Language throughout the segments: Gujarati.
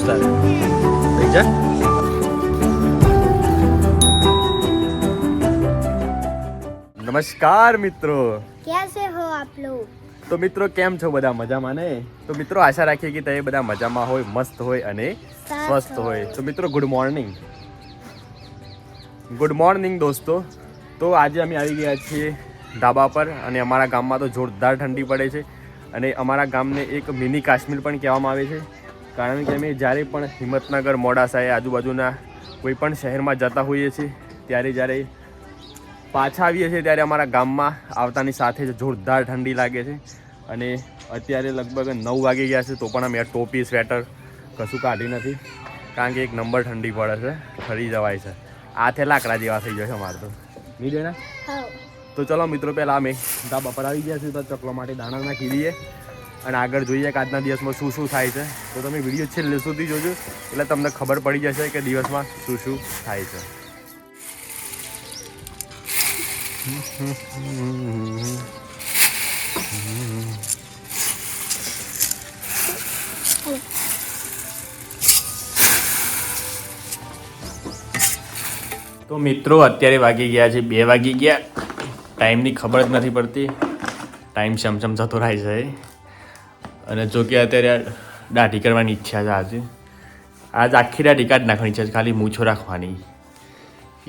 તારે થઈ જા. નમસ્કાર મિત્રો, कैसे हो आप लोग? તો મિત્રો કેમ છો બધા? મજામાં ને? તો મિત્રો આશા રાખીએ કે તમે બધા મજામાં હોય, મસ્ત હોય અને સ્વસ્થ હોય. તો મિત્રો ગુડ મોર્નિંગ દોસ્તો. તો આજે અમે આવી ગયા છીએ ધાબા પર અને અમારા ગામમાં તો જોરદાર ઠંડી પડે છે અને અમારા ગામને એક મિની કાશ્મીર પણ કહેવામાં આવે છે, કારણ કે અમે જ્યારે પણ હિંમતનગર, મોડાસા એ આજુબાજુના કોઈ પણ શહેરમાં જતા હોઈએ છીએ ત્યારે જ્યારે પાછા આવીએ છીએ ત્યારે અમારા ગામમાં આવતાની સાથે જ જોરદાર ઠંડી લાગે છે. અને અત્યારે લગભગ 9 વાગી ગયા છે તો પણ અમે ટોપી, સ્વેટર કશું કાઢી નથી, કારણ કે એક નંબર ઠંડી પડે છે, ઠરી જવાય છે. હાથે લાકડા જેવા થઈ જશે અમારે તો નહીં દેના. તો ચલો મિત્રો, પહેલાં અમે ધાબા પર આવી ગયા છીએ તો ચકલો માટે દાણા નાખી દઈએ અને આગળ જોઈએ કે આજના દિવસમાં શું શું થાય છે. તો તમે વિડીયો છેલ્લે સુધી જોજો એટલે તમને ખબર પડી જશે કે દિવસમાં શું શું થાય છે. તો મિત્રો અત્યારે વાગી ગયા છે 2 વાગી ગયા. ટાઈમની ખબર જ નથી પડતી, ટાઈમ સમસમ જતો રહે છે. અને જો કે અત્યારે દાઢી કરવાની ઈચ્છા છે. આજ આખી દાઢી કાઢી નાખવાની ઈચ્છા છે, ખાલી મૂછો રાખવાની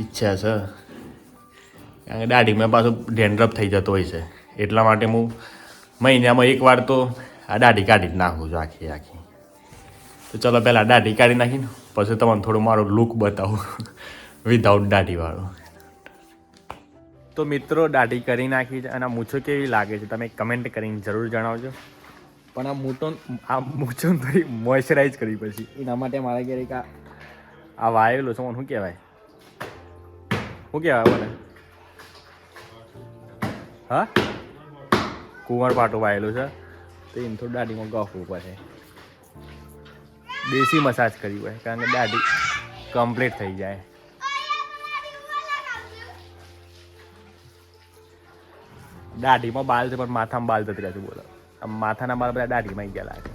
ઈચ્છા છે, કારણ કે દાઢીમાં પાછું ડેન્ડ્રફ થઈ જતો હોય છે. એટલા માટે હું મહિનામાં એકવાર તો આ દાઢી કાઢી જ નાખું છું આખી. તો ચલો પહેલાં દાઢી કાઢી નાખીને પછી તમને થોડું મારો લુક બતાવું વિધાઉટ દાઢીવાળો. તો મિત્રો દાઢી કરી નાખી છે અને આ મૂછો કેવી લાગે છે તમે કમેન્ટ કરીને જરૂર જણાવજો. પણ આ મૂછો થોડી મોઇશ્ચરાઇઝ કરવી પછી એના માટે મારે ઘરે આ વાયેલો છે, શું કહેવાય મને? હા, કુંવર પાટું વાયેલું છે તો એને થોડું દાઢીમાં ગફવું પડે, દેશી મસાજ કરવી પડે, કારણ કે દાઢી કમ્પ્લીટ થઈ જાય. દાઢીમાં બાલ છે પણ માથામાં બાલ જતી રહ્યા છે. બોલો, આમ માથાના બાલ બધા દાઢીમાં ગયા લાગે.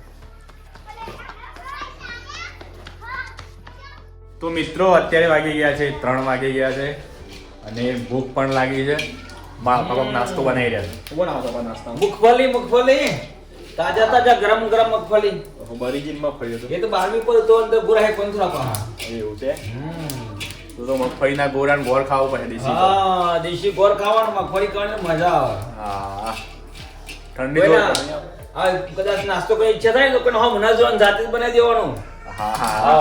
તો મિત્રો અત્યારે વાગી ગયા છે 3 વાગી ગયા છે અને ભૂખ પણ લાગી છે. મારા પપ્પા નાસ્તો બનાવી રહ્યા છે. શું બનાવો પપ્પા નાસ્તા? મગફળી તાજા ગરમ મગફળી. બરીજીન મગફળી હતો એ તો 12મી પર તો અંદર ગોરા હે કોંથરા પા. એવું છે. તો મગફળીના ગોળા ને ગોળ ખાવું પડે દેશી. હા, દેશી ગોળ ખાવાનું, મગફળી ખાવાની મજા આવે. હા, ઠંડી આ કદાચ નાસ્તો કરી ઈચ્છા થાય તો પણ હા મને જોન જાતે જ બનાવી દેવાનું. હા.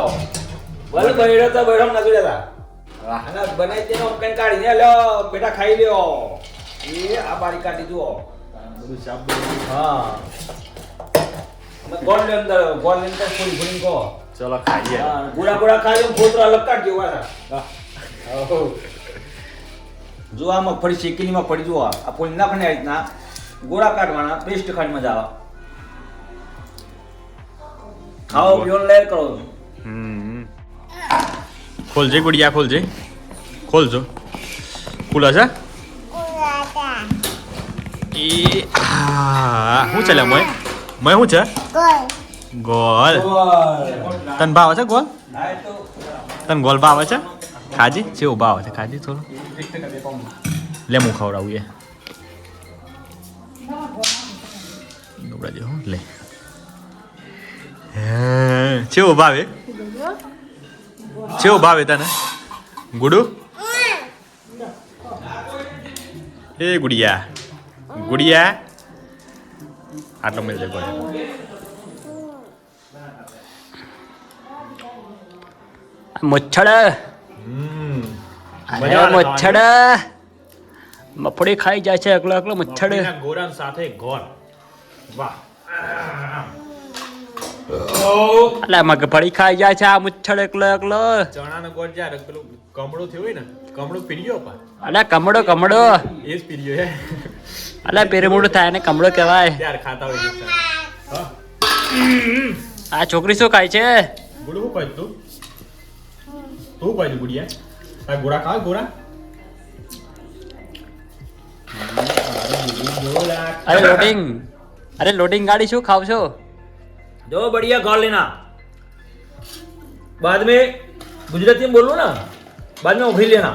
બોલ બૈડા તો બૈડા ના જોડેલા. વાહ. અને બનાવી દેનો કઈ કાઢીને લ્યો બેટા ખાઈ લ્યો. એ આ બારી કાઢી જુઓ. બધું શાક. હા. ગોળ ની અંદર ફૂલ ફૂલ કો. ચલો ખાઈએ. હા, ગુડા ખાઈ ફોતરા અલગ કાઢજો વાળા. જો આ મગફળી શેકેલી મગફળી જુઓ, આ ફૂલ નાખને આ રીતના ગોળા કાઢવાના, પેસ્ટ ખાવાની મજા આવે. ખાઓ પીઓ લેર કરો. ખોલજે ગુડિયા, ખોલજો. ખુલા છે એ. હા, શું ચાલે મોય શું છે? ગોલ. તને ભાવે છે ગોલ? તને ગોલ ભાવે છે? ખાજી જેવું ભાવે છે, ખાજી થોડું લે, હું ખવડાવું. લે કેવું ભાવે તને ગુડુ? એ ગુડિયા આટલો મળે છે. મચ્છડ મફળી ખાઈ જાય છે એકલો મચ્છડ. ગોરા સાથે ગોળ. વાહ. એટલે મગફળી ખાઈ જાય છે આ મુચ્છડ એકલો. ચણાનો ગોળ જ્યારે પેલું કમળો થયો હોય ને, કમળો પીડ્યો પા. અલે કમળો એ જ પીડ્યો હે. અલે પેરમૂડ થાય ને કમળો કહેવાય. ત્યાર ખાતા હોય છે. આ છોકરી શું ખાય છે? ગુડુ શું ખાય તું? ગુડિયા આ ગોળા ખા ગોળા. અરે લોડિંગ ગાડી શું ખાવ છો? જો બઢિયા ગોળ લેના. बाद में गुजराती में बोलूँ ना, बाद में उभरी लेना,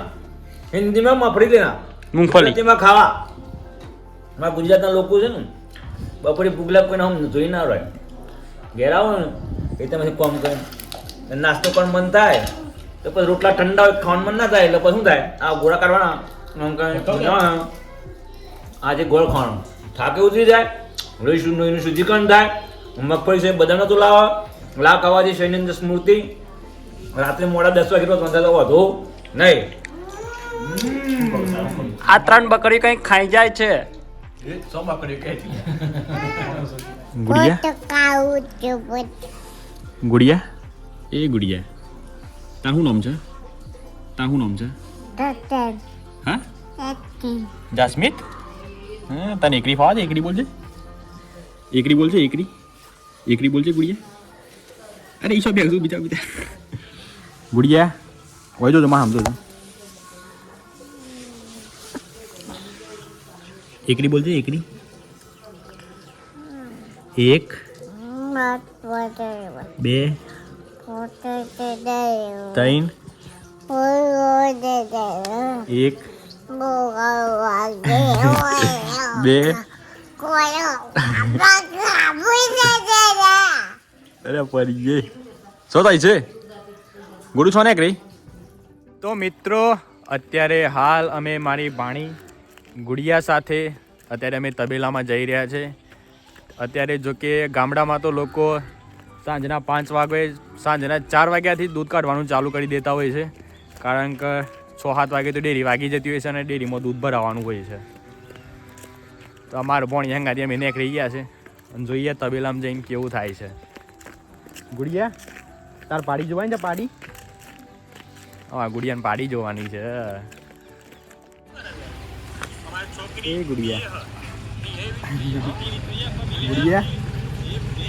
हिंदी में मफड़ी लेना, મૂંગફળી ગુજરાતીમાં ખાવા. મારા ગુજરાતના લોકો છે ને બપોરે ભૂગલા કોઈને આમ જોઈ ના રહે. ઘેર આવો ને એ તમે કોમ કરે નાસ્તો પણ મન થાય તો પછી રોટલા ઠંડા હોય ખાવાનું મન ના થાય એટલે પછી શું થાય આ ગોળા કાઢવાના આમ કરીને આજે ગોળ ખાવાનું થાકે ઉતરી જાય લોહીનું શુદ્ધિકરણ થાય મગફળી છે બદામનો તો લાવો લાખ ખાવાથી શરીરની સ્મૃતિ રાત્રે મોડા 10 વાગે તો વધુ નહીં. આ 3 બકરી કઈ ખાઈ જાય છે. ગુડિયા ગુડિયા એ ગુડિયા તારું નામ છે હા જાસ્મિત હા તને એકરી ફાવા દે એકરી બોલજે એકરી બોલજે ગુડિયા અરે ઈશો બેગ શું બીજા ગુડિયા હોય જો માં સમજો એકરી બોલજે એકરી એક 2 3 એક 2 અરે પડી ગઈ શું થાય છે ગુડું છો ને એકરી. તો મિત્રો અત્યારે હાલ અમે મારી ભાણી ગુડિયા સાથે અત્યારે અમે તબેલામાં જઈ રહ્યા છે. અત્યારે જો કે ગામડામાં તો લોકો સાંજના 5 વાગે સાંજના 4 વાગ્યાથી દૂધ કાઢવાનું ચાલુ કરી દેતા હોય છે, કારણ કે 6-7 વાગે તો ડેરી વાગી જતી હોય છે અને ડેરીમાં દૂધ ભરાવાનું હોય છે. તો અમારું ભોણી હંગાથી અમે નીકળી ગયા છે અને જોઈએ તબેલામાં જઈને કેવું થાય છે. ગુડિયા તાર પાડી જોવાની છે પાડી? હા ગુડિયાને પાડી જોવાની છે. એ ગુડિયા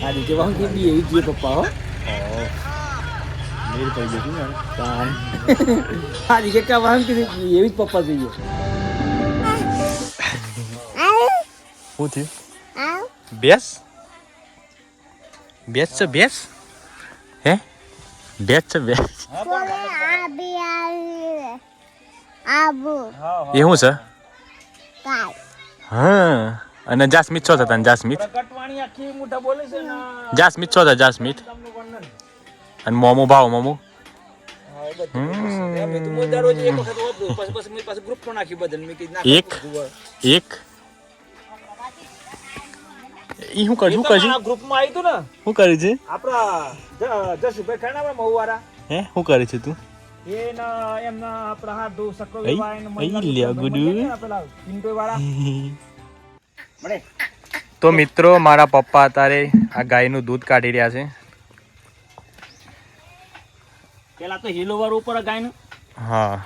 આ રીતે વાહ કે બી એવી જે પપ્પા હો મેર પડી ગયું ને તાન આ રીતે કા વાહ કે એવી જ પપ્પા જોઈએ. શું થયું? બેસ છે બેસ હે બેસ છે બેસ એ શું છે? હા અને જાસ્મિત છો થતા જાસ્મિત જાસ્મિત છો થતા જાસ્મિત અને મોમો ભાવ મોમો એક ઈ શું કર્યું ગ્રુપમાં આવી તું ને શું કર્યું છે આપણા જસુભાઈ ખાના મહુવારા હે શું કરે છે તું? એમના આપણા હાથ ધો સક્રો તો મિત્રો મારા પપ્પા અત્યારે આ ગાયનું દૂધ કાઢી રહ્યા છે. પેલા તો હેલો વાળું ઉપર ગાયનું હા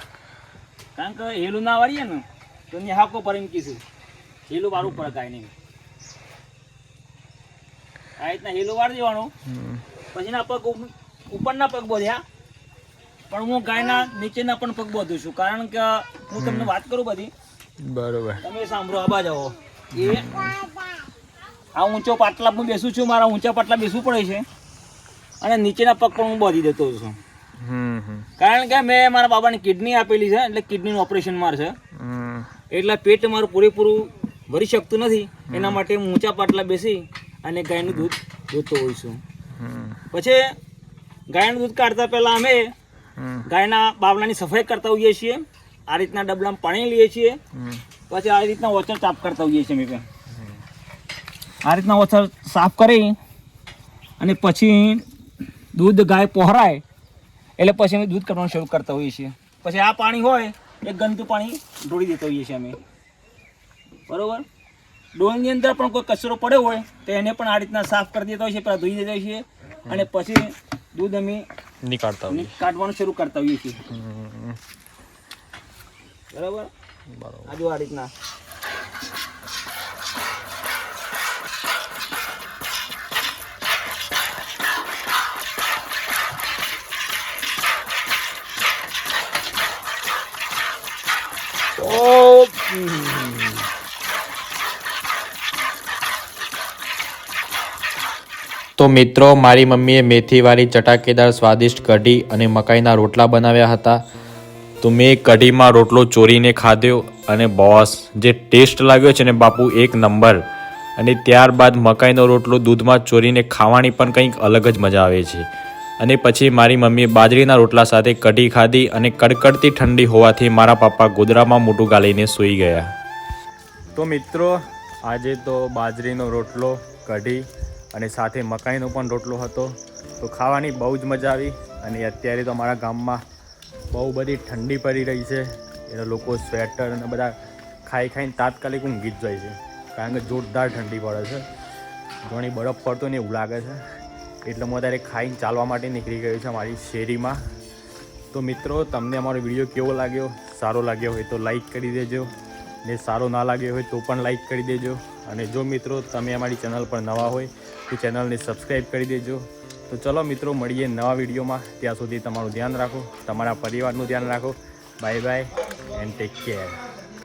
કારણ કે હેલું ના વાળીએ ને તો હાકો ભરીને કીધું હેલું વાળું ઉપર ગાય નહીં આ રીતના હેલું વાળી દેવાનું પછી ના પગ ઉપરના પગ બોધ્યા પણ હું ગાયના નીચેના પણ પગ બોધું છું, કારણ કે હું તમને વાત કરું બધી બરોબર તમે સાંભળો આ બાજ આવો એ આ ઊંચો પાટલામાં બેસું છું, મારા ઊંચા પાટલા બેસવું પડે છે અને નીચેના પગ પણ હું બોધી દેતો છું, કારણ કે મેં મારા બાબાને કિડની આપેલી છે એટલે કિડનીનું ઓપરેશન માર છે એટલે પેટ મારું પૂરેપૂરું ભરી શકતું નથી, એના માટે હું ઊંચા પાટલા બેસી અને ગાયનું દૂધ દોતો હોઉં છું. પછી ગાયનું દૂધ કાઢતા પહેલાં અમે ગાયના બાવલાની સફાઈ કરતા હોઈએ છીએ, આ રીતના ડબલામાં પાણી લઈએ છીએ, પછી આ રીતના ઓછર સાફ કરતા હોઈએ છીએ. અમે આ રીતના ઓછર સાફ કરી અને પછી દૂધ ગાય પહોરાય એટલે પછી અમે દૂધ કાઢવાનું શરૂ કરતા હોઈએ છીએ. પછી આ પાણી હોય એ ગંદુ પાણી ઢોળી દેતા હોઈએ છીએ અમે, બરાબર. ડોલની અંદર પણ કોઈ કચરો પડ્યો હોય તો એને પણ આ રીતના સાફ કરી દેતા હોય છે, પહેલાં ધોઈ દેતા હોઈએ છીએ અને પછી દૂધ અમે કાઢવાનું શરૂ કરતા હોઈએ છીએ, બરાબર. આજુ આ રીતના તો તો મિત્રો મારી મમ્મીએ મેથીવાળી ચટાકેદાર સ્વાદિષ્ટ કઢી અને મકાઈના રોટલા બનાવ્યા હતા. તો મેં કઢીમાં રોટલો ચોરીને ખાધો અને બોસ જે ટેસ્ટ લાગ્યો છે ને બાપુ એક નંબર. અને ત્યારબાદ મકાઈનો રોટલો દૂધમાં ચોરીને ખાવાની પણ કંઈક અલગ જ મજા આવે છે. અને પછી મારી મમ્મીએ બાજરીના રોટલા સાથે કઢી ખાધી અને કડકડતી ઠંડી હોવાથી મારા પપ્પા ગોદડામાં મોટું ગાલીને સૂઈ ગયા. તો મિત્રો આજે તો બાજરીનો રોટલો, કઢી અને સાથે મકાઈનો પણ રોટલો હતો. તો ખાવાની બહુ જ મજા આવી. અને અત્યારે તો અમારા ગામમાં બહુ બધી ઠંડી પડી રહી છે. એટલે લોકો સ્વેટર અને બધા ખાઈને તાત્કાલિક ઊંઘી જ જાય છે, કારણ કે જોરદાર ઠંડી પડે છે. ઘણી બરફ પડતો ને એવું લાગે છે. એટલે હું અત્યારે ખાઈને ચાલવા માટે નીકળી ગયો છું અમારી શેરીમાં. તો મિત્રો તમને અમારો વિડીયો કેવો લાગ્યો? સારો લાગ્યો હોય તો લાઈક કરી દેજો, ને સારો ના લાગ્યો હોય તો પણ લાઈક કરી દેજો. અને જો મિત્રો તમે અમારી ચેનલ પર નવા હોય તો ચેનલને સબસ્ક્રાઈબ કરી દેજો. તો ચલો મિત્રો મળીએ નવા વિડીયોમાં. ત્યાં સુધી તમારું ધ્યાન રાખો, તમારા પરિવારનું ધ્યાન રાખો. Bye bye and take care.